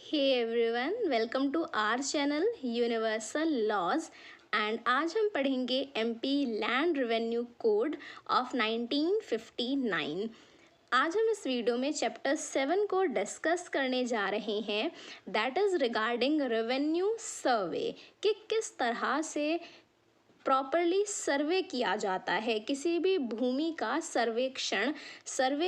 Hey everyone, welcome to our channel Universal Laws. And आज हम पढ़ेंगे MP land revenue code of 1959। आज हम इस वीडियो में चैप्टर 7 को डिस्कस करने जा रहे हैं, दैट इज़ रिगार्डिंग रेवेन्यू सर्वे कि किस तरह से प्रॉपरली सर्वे किया जाता है। किसी भी भूमि का सर्वे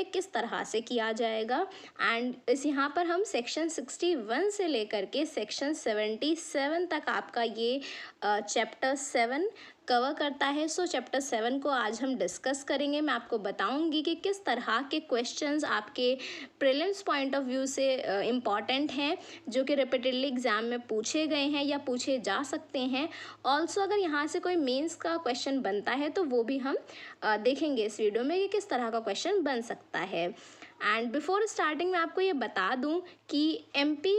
किस तरह से किया जाएगा। एंड इस यहाँ पर हम सेक्शन 61 से लेकर के सेक्शन 77 तक आपका ये चैप्टर 7 कवर करता है। सो चैप्टर 7 को आज हम डिस्कस करेंगे। मैं आपको बताऊंगी कि किस तरह के क्वेश्चंस आपके प्रीलिम्स पॉइंट ऑफ व्यू से इम्पॉर्टेंट हैं, जो कि रिपीटेडली एग्जाम में पूछे गए हैं या पूछे जा सकते हैं। ऑल्सो अगर यहाँ से कोई मेंस का क्वेश्चन बनता है तो वो भी हम देखेंगे इस वीडियो में कि किस तरह का क्वेश्चन बन सकता है। एंड बिफोर स्टार्टिंग मैं आपको ये बता दूँ कि एमपी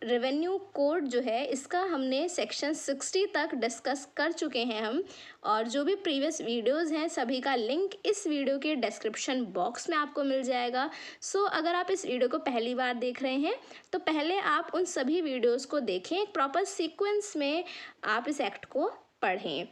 रेवेन्यू कोड जो है इसका हमने सेक्शन 60 तक डिस्कस कर चुके हैं हम, और जो भी प्रीवियस वीडियोस हैं सभी का लिंक इस वीडियो के डिस्क्रिप्शन बॉक्स में आपको मिल जाएगा। सो अगर आप इस वीडियो को पहली बार देख रहे हैं तो पहले आप उन सभी वीडियोस को देखें, एक प्रॉपर सीक्वेंस में आप इस एक्ट को पढ़ें।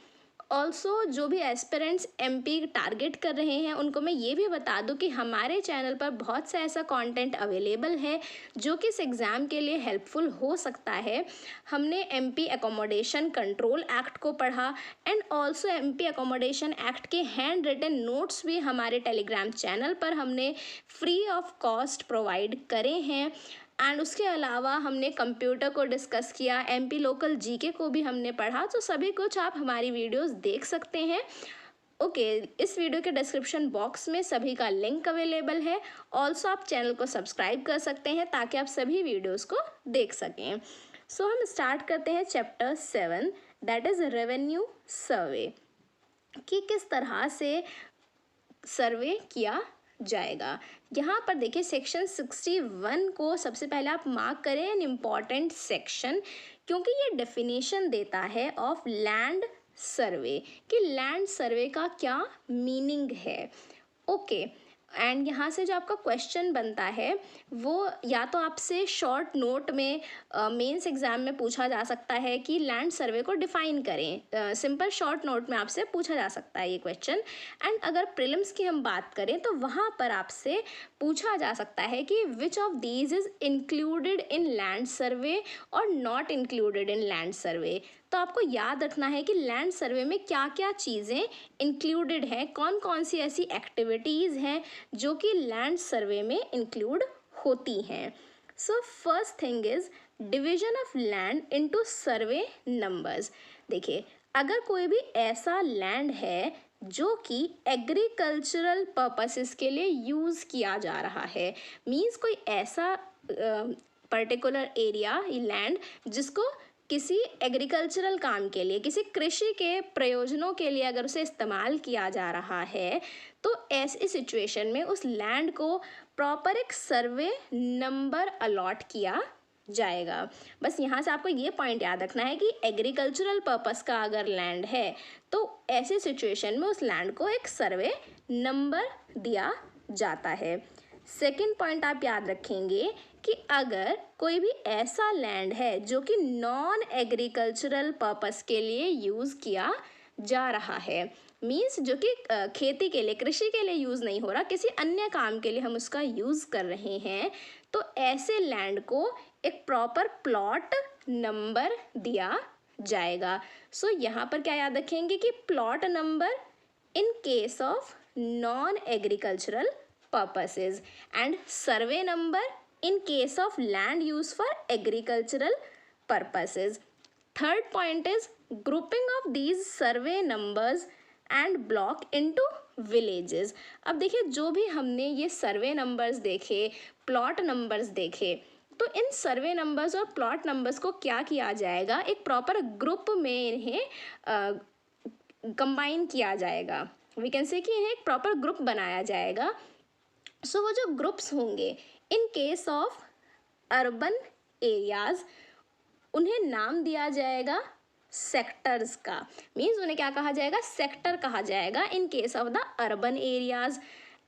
ऑल्सो जो भी एस्पिरेंट्स एमपी टारगेट कर रहे हैं उनको मैं ये भी बता दूं कि हमारे चैनल पर बहुत सा ऐसा कंटेंट अवेलेबल है जो कि इस एग्ज़ाम के लिए हेल्पफुल हो सकता है। हमने एमपी एकोमोडेशन कंट्रोल एक्ट को पढ़ा and also MP accommodation act के हैंड रिटन नोट्स भी हमारे टेलीग्राम चैनल पर हमने फ्री ऑफ कॉस्ट प्रोवाइड करे हैं। एंड उसके अलावा हमने कंप्यूटर को डिस्कस किया, एमपी लोकल जीके को भी हमने पढ़ा। तो सभी कुछ आप हमारी वीडियोस देख सकते हैं। ओके, इस वीडियो के डिस्क्रिप्शन बॉक्स में सभी का लिंक अवेलेबल है। ऑल्सो आप चैनल को सब्सक्राइब कर सकते हैं ताकि आप सभी वीडियोस को देख सकें। सो हम स्टार्ट करते हैं चैप्टर 7, दैट इज़ रेवेन्यू सर्वे, कि किस तरह से सर्वे किया जाएगा। यहाँ पर देखिए सेक्शन 61 को सबसे पहले आप मार्क करें एन इम्पॉर्टेंट सेक्शन, क्योंकि ये डेफिनेशन देता है ऑफ लैंड सर्वे कि लैंड सर्वे का क्या मीनिंग है। ओके, एंड यहाँ से जो आपका क्वेश्चन बनता है वो या तो आपसे शॉर्ट नोट में मेंस एग्जाम में पूछा जा सकता है कि लैंड सर्वे को डिफाइन करें। सिंपल शॉर्ट नोट में आपसे पूछा जा सकता है ये क्वेश्चन। एंड अगर प्रीलिम्स की हम बात करें तो वहाँ पर आपसे पूछा जा सकता है कि which of these is included in land survey और not included in land survey. तो आपको याद रखना है कि लैंड सर्वे में क्या क्या चीज़ें इंक्लूडेड हैं, कौन कौन सी ऐसी एक्टिविटीज़ हैं जो कि लैंड सर्वे में इंक्लूड होती हैं। So first thing is division of land into survey numbers. देखिए, अगर कोई भी ऐसा लैंड है जो कि एग्रीकल्चरल पर्पसेस के लिए यूज़ किया जा रहा है, मीन्स कोई ऐसा पर्टिकुलर एरिया लैंड जिसको किसी एग्रीकल्चरल काम के लिए, किसी कृषि के प्रयोजनों के लिए अगर उसे इस्तेमाल किया जा रहा है, तो ऐसी सिचुएशन में उस लैंड को प्रॉपर एक सर्वे नंबर अलॉट किया जाएगा। बस यहाँ से आपको ये पॉइंट याद रखना है कि एग्रीकल्चरल पर्पस का अगर लैंड है तो ऐसी सिचुएशन में उस लैंड को एक सर्वे नंबर दिया जाता है। सेकंड पॉइंट आप याद रखेंगे कि अगर कोई भी ऐसा लैंड है जो कि नॉन एग्रीकल्चरल पर्पस के लिए यूज़ किया जा रहा है, मीन्स जो कि खेती के लिए, कृषि के लिए यूज़ नहीं हो रहा, किसी अन्य काम के लिए हम उसका यूज़ कर रहे हैं, तो ऐसे लैंड को एक प्रॉपर प्लॉट नंबर दिया जाएगा। सो यहाँ पर क्या याद रखेंगे कि plot number in case of non agricultural purposes and survey number in case of land used for agricultural purposes. Third point is grouping of these survey numbers and block into villages. अब देखिए, जो भी हमने ये सर्वे numbers देखे, plot numbers देखे, तो इन सर्वे numbers और प्लॉट नंबर्स को क्या किया जाएगा, एक प्रॉपर ग्रुप में इन्हें कंबाइन किया जाएगा। वी कैन से कि इन्हें एक प्रॉपर ग्रुप बनाया जाएगा। सो वो जो ग्रुप्स होंगे in case of urban areas, उन्हें नाम दिया जाएगा सेक्टर्स का, मीन्स उन्हें क्या कहा जाएगा, सेक्टर कहा जाएगा in case of the urban areas.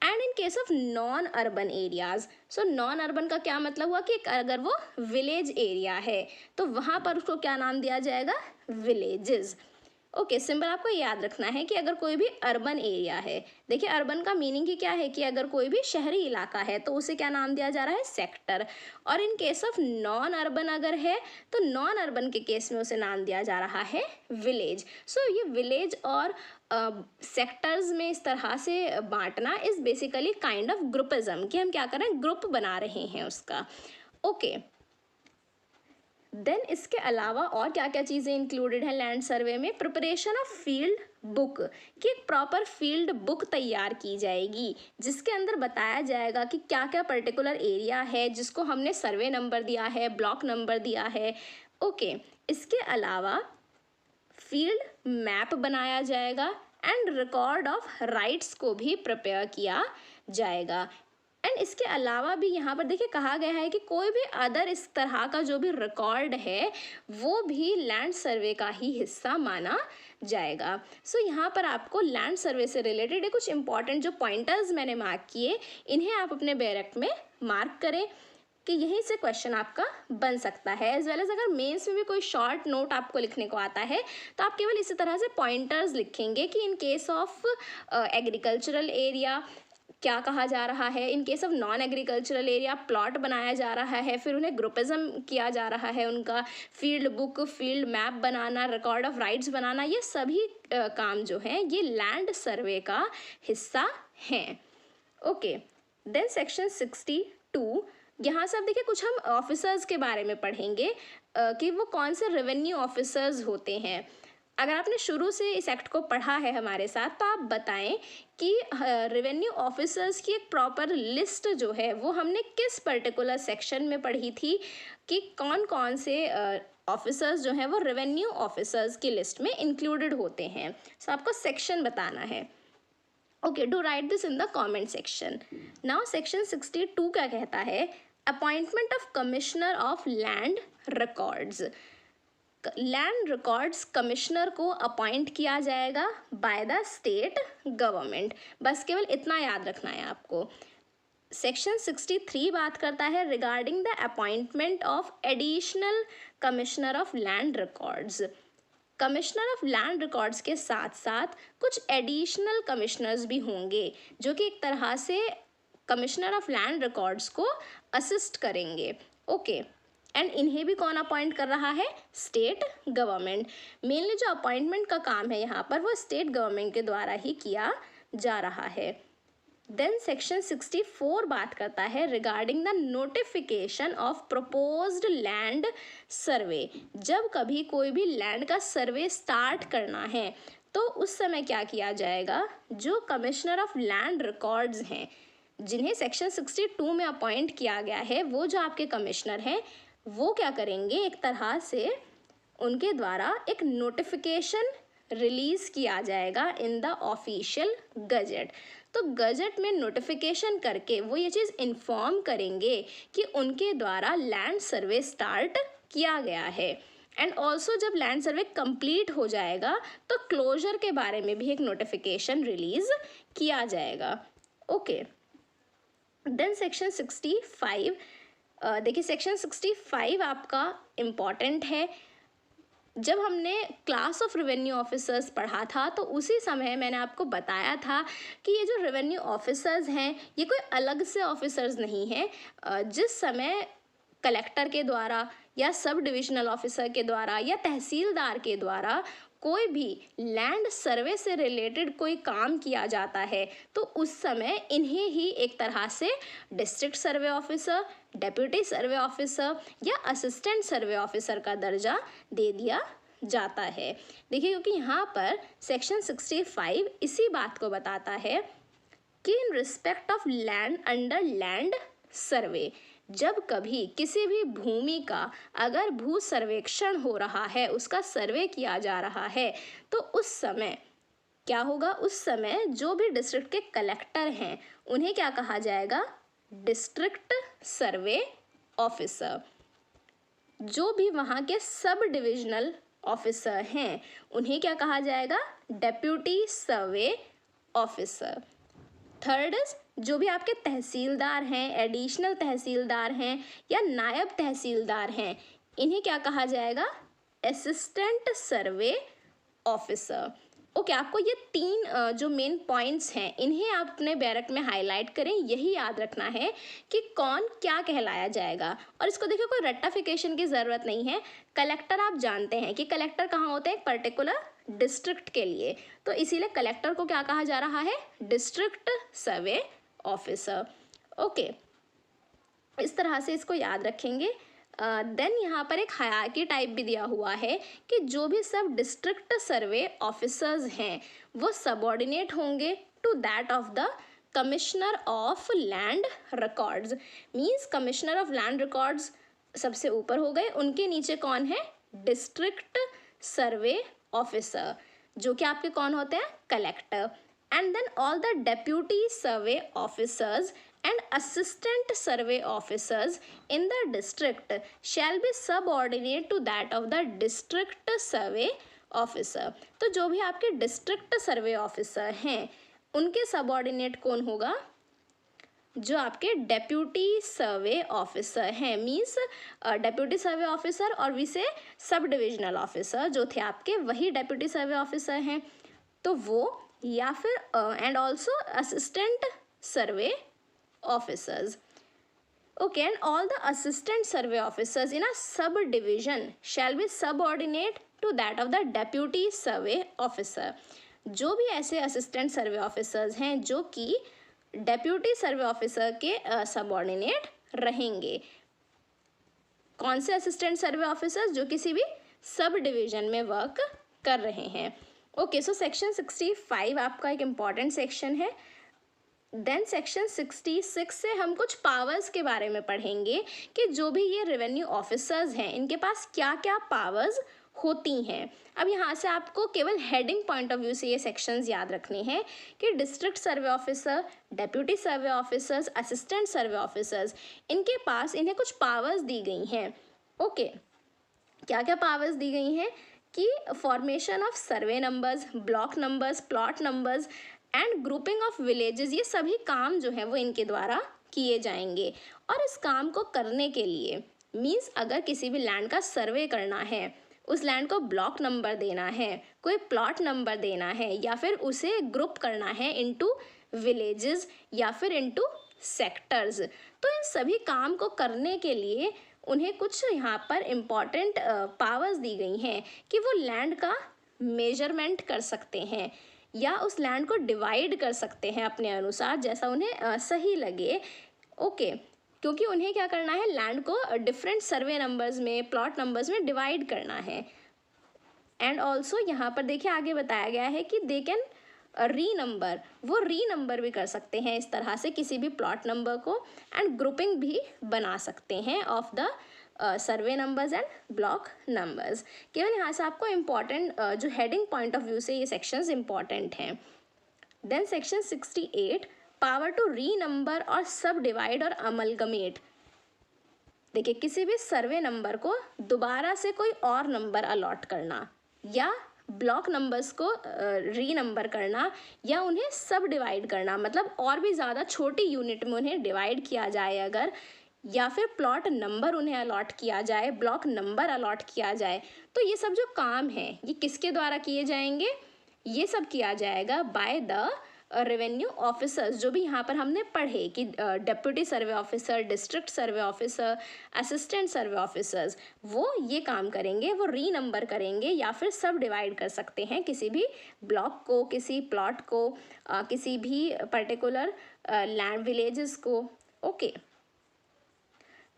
And in case of non urban areas, so non urban का क्या मतलब हुआ कि अगर वो विलेज एरिया है तो वहाँ पर उसको क्या नाम दिया जाएगा, विलेजेस। ओके, सिंपल आपको याद रखना है कि अगर कोई भी अर्बन एरिया है, देखिए अर्बन का मीनिंग ही क्या है कि अगर कोई भी शहरी इलाका है तो उसे क्या नाम दिया जा रहा है, सेक्टर। और in case of non urban अगर है तो नॉन अर्बन के केस में उसे नाम दिया जा रहा है विलेज। सो ये विलेज और सेक्टर्स में इस तरह से बांटना is basically kind of groupism, कि हम क्या कर रहे हैं, ग्रुप बना रहे हैं उसका। ओके, देन इसके अलावा और क्या क्या चीज़ें इंक्लूडेड है लैंड सर्वे में, प्रिपरेशन ऑफ फील्ड बुक, कि एक प्रॉपर फील्ड बुक तैयार की जाएगी जिसके अंदर बताया जाएगा कि क्या क्या पर्टिकुलर एरिया है जिसको हमने सर्वे नंबर दिया है, ब्लॉक नंबर दिया है। ओके, इसके अलावा फील्ड मैप बनाया जाएगा एंड रिकॉर्ड ऑफ राइट्स को भी प्रिपेयर किया जाएगा। एंड इसके अलावा भी यहाँ पर देखिए कहा गया है कि कोई भी अदर इस तरह का जो भी रिकॉर्ड है वो भी लैंड सर्वे का ही हिस्सा माना जाएगा। सो यहाँ पर आपको लैंड सर्वे से रिलेटेड कुछ इंपॉर्टेंट जो पॉइंटर्स मैंने मार्क किए, इन्हें आप अपने बैरक में मार्क करें कि यहीं से क्वेश्चन आपका बन सकता है। एज वेल एज अगर मेंस में भी कोई शॉर्ट नोट आपको लिखने को आता है तो आप केवल इसी तरह से पॉइंटर्स लिखेंगे कि in case of agricultural area क्या कहा जा रहा है, in case of non agricultural area plot बनाया जा रहा है, फिर उन्हें ग्रुपिज्म किया जा रहा है, उनका फील्ड बुक, फील्ड मैप बनाना, रिकॉर्ड ऑफ राइट्स बनाना, ये सभी काम जो हैं ये लैंड सर्वे का हिस्सा हैं। ओके, देन सेक्शन 62, यहाँ से अब देखिए कुछ हम ऑफिसर्स के बारे में पढ़ेंगे कि वो कौन से रेवेन्यू ऑफिसर्स होते हैं। अगर आपने शुरू से इस एक्ट को पढ़ा है हमारे साथ तो आप बताएं कि रेवेन्यू ऑफिसर्स की एक प्रॉपर लिस्ट जो है वो हमने किस पर्टिकुलर सेक्शन में पढ़ी थी, कि कौन कौन से ऑफिसर्स जो हैं वो रेवेन्यू ऑफिसर्स की लिस्ट में इंक्लूडेड होते हैं। सो आपको सेक्शन बताना है। Okay, do right this in the comment section. Now section 62 क्या कहता है, appointment of commissioner of land records. Land records commissioner को अपॉइंट किया जाएगा बाय द स्टेट गवर्नमेंट। बस केवल इतना याद रखना है आपको। सेक्शन 63 बात करता है regarding the appointment of additional commissioner of land records. Commissioner of land records के साथ साथ कुछ एडिशनल कमिश्नर्स भी होंगे जो कि एक तरह से कमिश्नर ऑफ लैंड रिकॉर्ड्स को असिस्ट करेंगे। ओके, एंड इन्हें भी कौन अपॉइंट कर रहा है, स्टेट गवर्नमेंट। मेनली जो अपॉइंटमेंट का काम है यहाँ पर वो स्टेट गवर्नमेंट के द्वारा ही किया जा रहा है। देन सेक्शन 64 बात करता है regarding the notification of proposed land survey. जब कभी कोई भी लैंड का सर्वे स्टार्ट करना है तो उस समय क्या किया जाएगा, जो कमिश्नर ऑफ लैंड रिकॉर्ड्स हैं जिन्हें सेक्शन 62 में अपॉइंट किया गया है, वो जो आपके कमिश्नर हैं वो क्या करेंगे, एक तरह से उनके द्वारा एक नोटिफिकेशन रिलीज किया जाएगा इन द ऑफिशियल गजट। तो गजट में नोटिफिकेशन करके वो ये चीज़ इन्फॉर्म करेंगे कि उनके द्वारा लैंड सर्वे स्टार्ट किया गया है। एंड ऑल्सो जब लैंड सर्वे कंप्लीट हो जाएगा तो क्लोजर के बारे में भी एक नोटिफिकेशन रिलीज किया जाएगा। ओके, देन सेक्शन 65, देखिए सेक्शन 65 आपका इम्पॉर्टेंट है। जब हमने क्लास ऑफ रेवेन्यू ऑफिसर्स पढ़ा था तो उसी समय मैंने आपको बताया था कि ये जो रेवेन्यू ऑफिसर्स हैं ये कोई अलग से ऑफिसर्स नहीं हैं। जिस समय कलेक्टर के द्वारा या सब डिविजनल ऑफिसर के द्वारा या तहसीलदार के द्वारा कोई भी लैंड सर्वे से रिलेटेड कोई काम किया जाता है तो उस समय इन्हें ही एक तरह से डिस्ट्रिक्ट सर्वे ऑफिसर, डेप्यूटी सर्वे ऑफिसर या असिस्टेंट सर्वे ऑफिसर का दर्जा दे दिया जाता है। देखिए क्योंकि यहाँ पर सेक्शन 65 इसी बात को बताता है कि in respect of land under land survey, जब कभी किसी भी भूमि का अगर भू सर्वेक्षण हो रहा है, उसका सर्वे किया जा रहा है, तो उस समय क्या होगा, उस समय जो भी डिस्ट्रिक्ट के कलेक्टर हैं उन्हें क्या कहा जाएगा, डिस्ट्रिक्ट सर्वे ऑफिसर। जो भी वहाँ के सब डिविजनल ऑफिसर हैं उन्हें क्या कहा जाएगा, deputy survey officer. Third is जो भी आपके तहसीलदार हैं, एडिशनल तहसीलदार हैं या नायब तहसीलदार हैं, इन्हें क्या कहा जाएगा? असिस्टेंट सर्वे ऑफिसर। ओके, आपको ये तीन जो मेन पॉइंट्स हैं इन्हें आप अपने बैरक में हाईलाइट करें। यही याद रखना है कि कौन क्या कहलाया जाएगा। और इसको देखिए, कोई रट्टाफिकेशन की ज़रूरत नहीं है। कलेक्टर आप जानते हैं कि कलेक्टर कहाँ होते हैं? एक पर्टिकुलर डिस्ट्रिक्ट के लिए, तो इसीलिए कलेक्टर को क्या कहा जा रहा है? District survey officer. ओके, इस तरह से इसको याद रखेंगे। देन यहाँ पर एक हायरार्की टाइप भी दिया हुआ है कि जो भी सब डिस्ट्रिक्ट सर्वे ऑफिसर्स हैं वो सबऑर्डिनेट होंगे to that of the commissioner of land records. Means commissioner of land records सबसे ऊपर हो गए, उनके नीचे कौन है? डिस्ट्रिक्ट सर्वे ऑफिसर, जो कि आपके कौन होते हैं? Collector. And then all the deputy survey officers and assistant survey officers in the district shall be subordinate to that of the district survey officer। तो जो भी आपके डिस्ट्रिक्ट सर्वे ऑफिसर हैं उनके सबऑर्डिनेट कौन होगा? जो आपके डेप्यूटी सर्वे ऑफिसर हैं। मीन्स डेप्यूटी सर्वे ऑफिसर और विसे सब डिविजनल ऑफिसर जो थे आपके, वही डेप्यूटी सर्वे ऑफिसर हैं, तो वो, या फिर and also assistant survey officers। Okay, and all the assistant survey officers in a subdivision shall be subordinate to that of the deputy survey officer। जो भी ऐसे असिस्टेंट सर्वे ऑफिसर्स हैं जो कि डेप्यूटी सर्वे ऑफिसर के सबऑर्डिनेट रहेंगे। कौन से असिस्टेंट सर्वे ऑफिसर्स? जो किसी भी सब डिविजन में वर्क कर रहे हैं। ओके, सो सेक्शन 65 आपका एक इम्पॉर्टेंट सेक्शन है। देन सेक्शन 66 से हम कुछ पावर्स के बारे में पढ़ेंगे कि जो भी ये रेवेन्यू ऑफिसर्स हैं इनके पास क्या क्या पावर्स होती हैं। अब यहाँ से आपको केवल हेडिंग पॉइंट ऑफ व्यू से ये सेक्शंस याद रखने हैं कि district survey officer, deputy survey officers, assistant सर्वे ऑफिसर्स, इनके पास इन्हें कुछ पावर्स दी गई हैं। ओके, क्या क्या पावर्स दी गई हैं? कि formation of survey numbers, block numbers, plot numbers and grouping of villages, ये सभी काम जो है वो इनके द्वारा किए जाएंगे। और इस काम को करने के लिए मीन्स अगर किसी भी लैंड का सर्वे करना है, उस लैंड को ब्लॉक नंबर देना है, कोई प्लॉट नंबर देना है, या फिर उसे ग्रुप करना है इनटू विलेजेस या फिर इनटू सेक्टर्स, तो इन सभी काम को करने के लिए उन्हें कुछ यहाँ पर इम्पॉर्टेंट पावर्स दी गई हैं कि वो लैंड का मेजरमेंट कर सकते हैं या उस लैंड को डिवाइड कर सकते हैं अपने अनुसार जैसा उन्हें सही लगे। ओके, क्योंकि उन्हें क्या करना है? लैंड को डिफरेंट सर्वे नंबर्स में, प्लॉट नंबर्स में डिवाइड करना है। एंड ऑल्सो यहाँ पर देखिए आगे बताया गया है कि दे कैन री नंबर, वो री नंबर भी कर सकते हैं इस तरह से किसी भी प्लॉट नंबर को, एंड ग्रुपिंग भी बना सकते हैं of the survey numbers and block numbers. केवल यहाँ से आपको इम्पॉर्टेंट जो हेडिंग पॉइंट ऑफ व्यू से ये सेक्शंस इम्पॉर्टेंट हैं। Then section 68, power to renumber और सब डिवाइड और अमलगमेट। देखिए, किसी भी सर्वे नंबर को दोबारा से कोई और नंबर अलॉट करना या ब्लॉक नंबर्स को री नंबर करना या उन्हें सब डिवाइड करना, मतलब और भी ज़्यादा छोटी यूनिट में उन्हें डिवाइड किया जाए अगर, या फिर प्लॉट नंबर उन्हें अलॉट किया जाए, ब्लॉक नंबर अलॉट किया जाए, तो ये सब जो काम है ये किसके द्वारा किए जाएंगे? ये सब किया जाएगा बाय द रेवेन्यू ऑफिसर्स, जो भी यहाँ पर हमने पढ़े कि डेप्यूटी सर्वे officer, district survey officer, assistant सर्वे ऑफिसर्स, वो ये काम करेंगे, वो री नंबर करेंगे या फिर सब डिवाइड कर सकते हैं किसी भी ब्लॉक को, किसी प्लॉट को, किसी भी पर्टिकुलर लैंड विलेजेस को। Okay,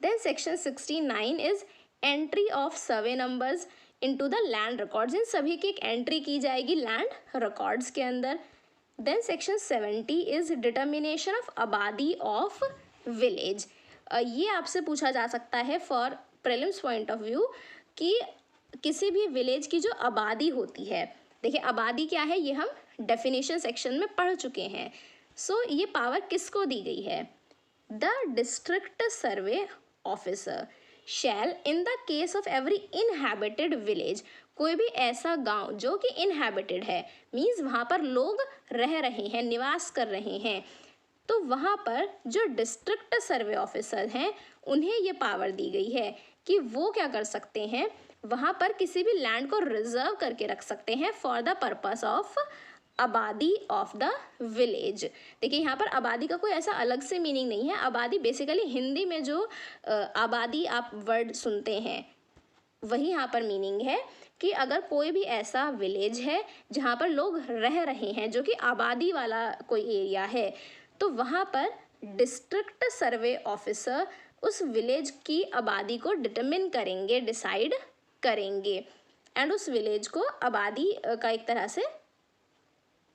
then section 69 is entry of survey numbers into the land records. इन सभी की एक एंट्री की जाएगी लैंड रिकॉर्ड्स के अंदर। Then section 70 is determination of आबादी ऑफ विलेज। ये आपसे पूछा जा सकता है for prelims point of view कि किसी भी विलेज की जो आबादी होती है, देखिए आबादी क्या है ये हम डेफिनेशन सेक्शन में पढ़ चुके हैं। सो ये पावर किसको दी गई है? The district survey officer shall in the case of every inhabited village, कोई भी ऐसा गांव जो कि इनहैबिटेड है, मीन्स वहाँ पर लोग रह रहे हैं, निवास कर रहे हैं, तो वहाँ पर जो डिस्ट्रिक्ट सर्वे ऑफिसर हैं उन्हें ये पावर दी गई है कि वो क्या कर सकते हैं, वहाँ पर किसी भी लैंड को रिजर्व करके रख सकते हैं फॉर द पर्पस ऑफ आबादी ऑफ द विलेज। देखिए यहाँ पर आबादी का कोई ऐसा अलग से मीनिंग नहीं है। आबादी बेसिकली हिंदी में जो आबादी आप वर्ड सुनते हैं वही यहाँ पर मीनिंग है कि अगर कोई भी ऐसा विलेज है जहाँ पर लोग रह रहे हैं जो कि आबादी वाला कोई एरिया है, तो वहाँ पर डिस्ट्रिक्ट सर्वे ऑफिसर उस विलेज की आबादी को डिटरमिन करेंगे, डिसाइड करेंगे एंड उस विलेज को आबादी का एक तरह से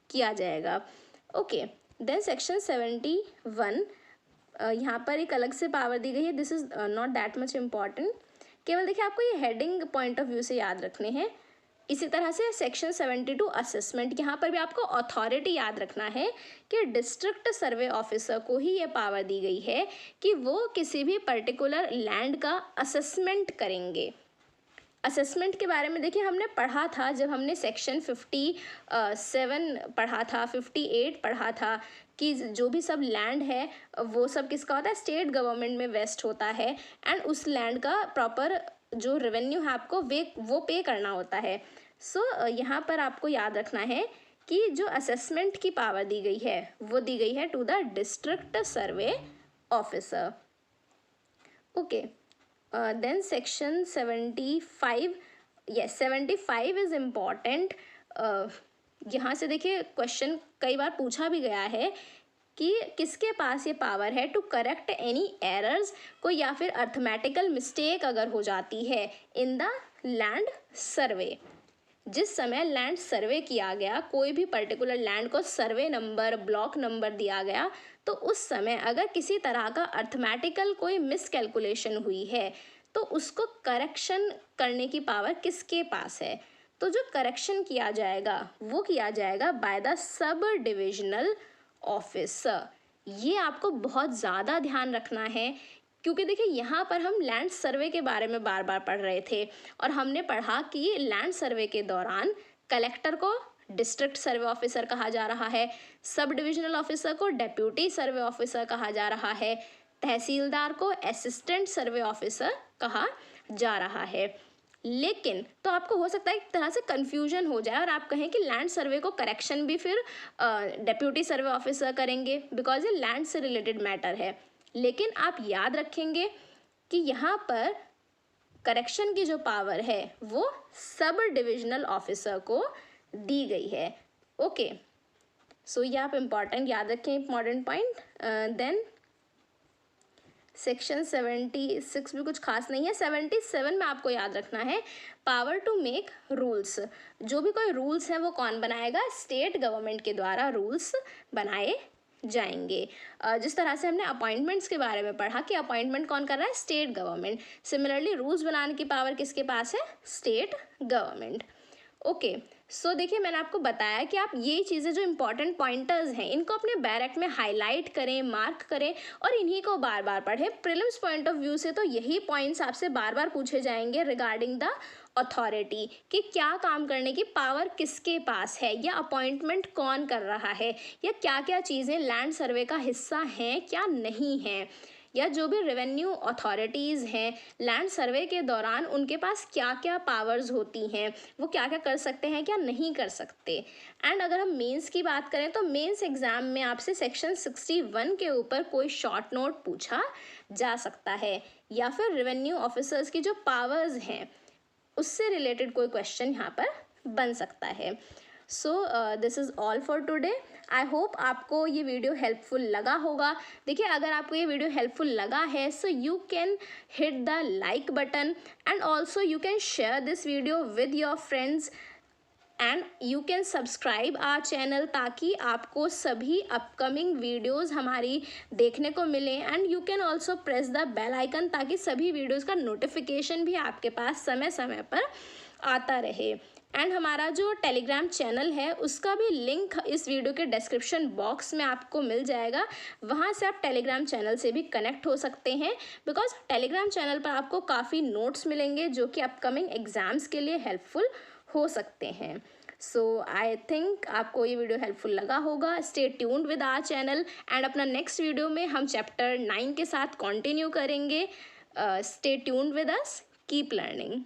किया जाएगा। ओके, देन सेक्शन 71 यहाँ पर एक अलग से पावर दी गई है। This is not that much important, केवल देखिए आपको ये हेडिंग पॉइंट ऑफ व्यू से याद रखने हैं। इसी तरह से सेक्शन 72 असेसमेंट, यहाँ पर भी आपको अथॉरिटी याद रखना है कि डिस्ट्रिक्ट सर्वे ऑफिसर को ही ये पावर दी गई है कि वो किसी भी पर्टिकुलर लैंड का असेसमेंट करेंगे। असेसमेंट के बारे में देखिए हमने पढ़ा था जब हमने सेक्शन 57 पढ़ा था, 58 पढ़ा था कि जो भी सब लैंड है वो सब किसका होता है, स्टेट गवर्नमेंट में वेस्ट होता है एंड उस लैंड का प्रॉपर जो रेवेन्यू है आपको वो पे करना होता है। सो यहाँ पर आपको याद रखना है कि जो असेसमेंट की पावर दी गई है वो दी गई है to the district survey officer. Okay, then section 75, yes 75 is important. यहाँ से देखिए क्वेश्चन कई बार पूछा भी गया है कि किसके पास ये पावर है टू करेक्ट एनी एरर्स, कोई या फिर अर्थमेटिकल मिस्टेक अगर हो जाती है इन द लैंड सर्वे। जिस समय लैंड सर्वे किया गया, कोई भी पर्टिकुलर लैंड को सर्वे नंबर, ब्लॉक नंबर दिया गया, तो उस समय अगर किसी तरह का अर्थमेटिकल कोई मिसकैलकुलेशन हुई है तो उसको करेक्शन करने की पावर किसके पास है। तो जो करेक्शन किया जाएगा वो किया जाएगा by the sub divisional officer. ये आपको बहुत ज़्यादा ध्यान रखना है क्योंकि देखिए यहाँ पर हम लैंड सर्वे के बारे में बार बार पढ़ रहे थे और हमने पढ़ा कि लैंड सर्वे के दौरान कलेक्टर को डिस्ट्रिक्ट सर्वे ऑफिसर कहा जा रहा है, सब डिविजनल ऑफिसर को डेप्यूटी सर्वे ऑफिसर कहा जा रहा है, तहसीलदार को असिस्टेंट सर्वे ऑफिसर कहा जा रहा है। लेकिन तो आपको हो सकता है एक तरह से कन्फ्यूजन हो जाए और आप कहें कि लैंड सर्वे को करेक्शन भी फिर डेप्यूटी सर्वे ऑफिसर करेंगे बिकॉज ये लैंड से रिलेटेड मैटर है। लेकिन आप याद रखेंगे कि यहाँ पर करेक्शन की जो पावर है वो सब डिविजनल ऑफिसर को दी गई है। ओके, सो ये आप इम्पॉर्टेंट याद रखें, इम्पॉर्टेंट पॉइंट। देन सेक्शन 76 भी कुछ खास नहीं है। 77 में आपको याद रखना है पावर टू मेक रूल्स। जो भी कोई रूल्स है वो कौन बनाएगा, स्टेट गवर्नमेंट के द्वारा रूल्स बनाए जाएंगे। जिस तरह से हमने अपॉइंटमेंट्स के बारे में पढ़ा कि अपॉइंटमेंट कौन कर रहा है, स्टेट गवर्नमेंट। सिमिलरली रूल्स बनाने की पावर किसके पास है, स्टेट गवर्नमेंट। ओके, सो देखिए मैंने आपको बताया कि आप ये चीज़ें जो इंपॉर्टेंट पॉइंटर्स हैं इनको अपने बैरक में हाईलाइट करें, मार्क करें और इन्हीं को बार बार पढ़ें। प्रीलिम्स पॉइंट ऑफ व्यू से तो यही पॉइंट्स आपसे बार बार पूछे जाएंगे रिगार्डिंग द अथॉरिटी कि क्या काम करने की पावर किसके पास है, या अपॉइंटमेंट कौन कर रहा है, या क्या क्या चीज़ें लैंड सर्वे का हिस्सा हैं क्या नहीं हैं, या जो भी रेवेन्यू अथॉरिटीज़ हैं लैंड सर्वे के दौरान उनके पास क्या क्या पावर्स होती हैं, वो क्या क्या कर सकते हैं क्या नहीं कर सकते। एंड अगर हम मेंस की बात करें तो मेंस एग्ज़ाम में आपसे सेक्शन 61 के ऊपर कोई शॉर्ट नोट पूछा जा सकता है या फिर रेवेन्यू ऑफिसर्स की जो पावर्स हैं उससे रिलेटेड कोई क्वेश्चन यहाँ पर बन सकता है। So this is all for today. I hope आपको ये वीडियो हेल्पफुल लगा होगा। देखिए अगर आपको ये वीडियो हेल्पफुल लगा है so you can hit the like button and also you can share this video with your friends and you can subscribe our channel ताकि आपको सभी अपकमिंग वीडियोस हमारी देखने को मिले। And you can also press the bell icon ताकि सभी videos का नोटिफिकेशन भी आपके पास समय समय पर आता रहे। एंड हमारा जो टेलीग्राम चैनल है उसका भी लिंक इस वीडियो के डिस्क्रिप्शन बॉक्स में आपको मिल जाएगा, वहाँ से आप टेलीग्राम चैनल से भी कनेक्ट हो सकते हैं बिकॉज टेलीग्राम चैनल पर आपको काफ़ी नोट्स मिलेंगे जो कि अपकमिंग एग्ज़ाम्स के लिए हेल्पफुल हो सकते हैं। सो आई थिंक आपको ये वीडियो हेल्पफुल लगा होगा. Stay tuned with our channel and अपना नेक्स्ट वीडियो में हम चैप्टर 9 के साथ कंटिन्यू करेंगे. Stay tuned with us, keep learning.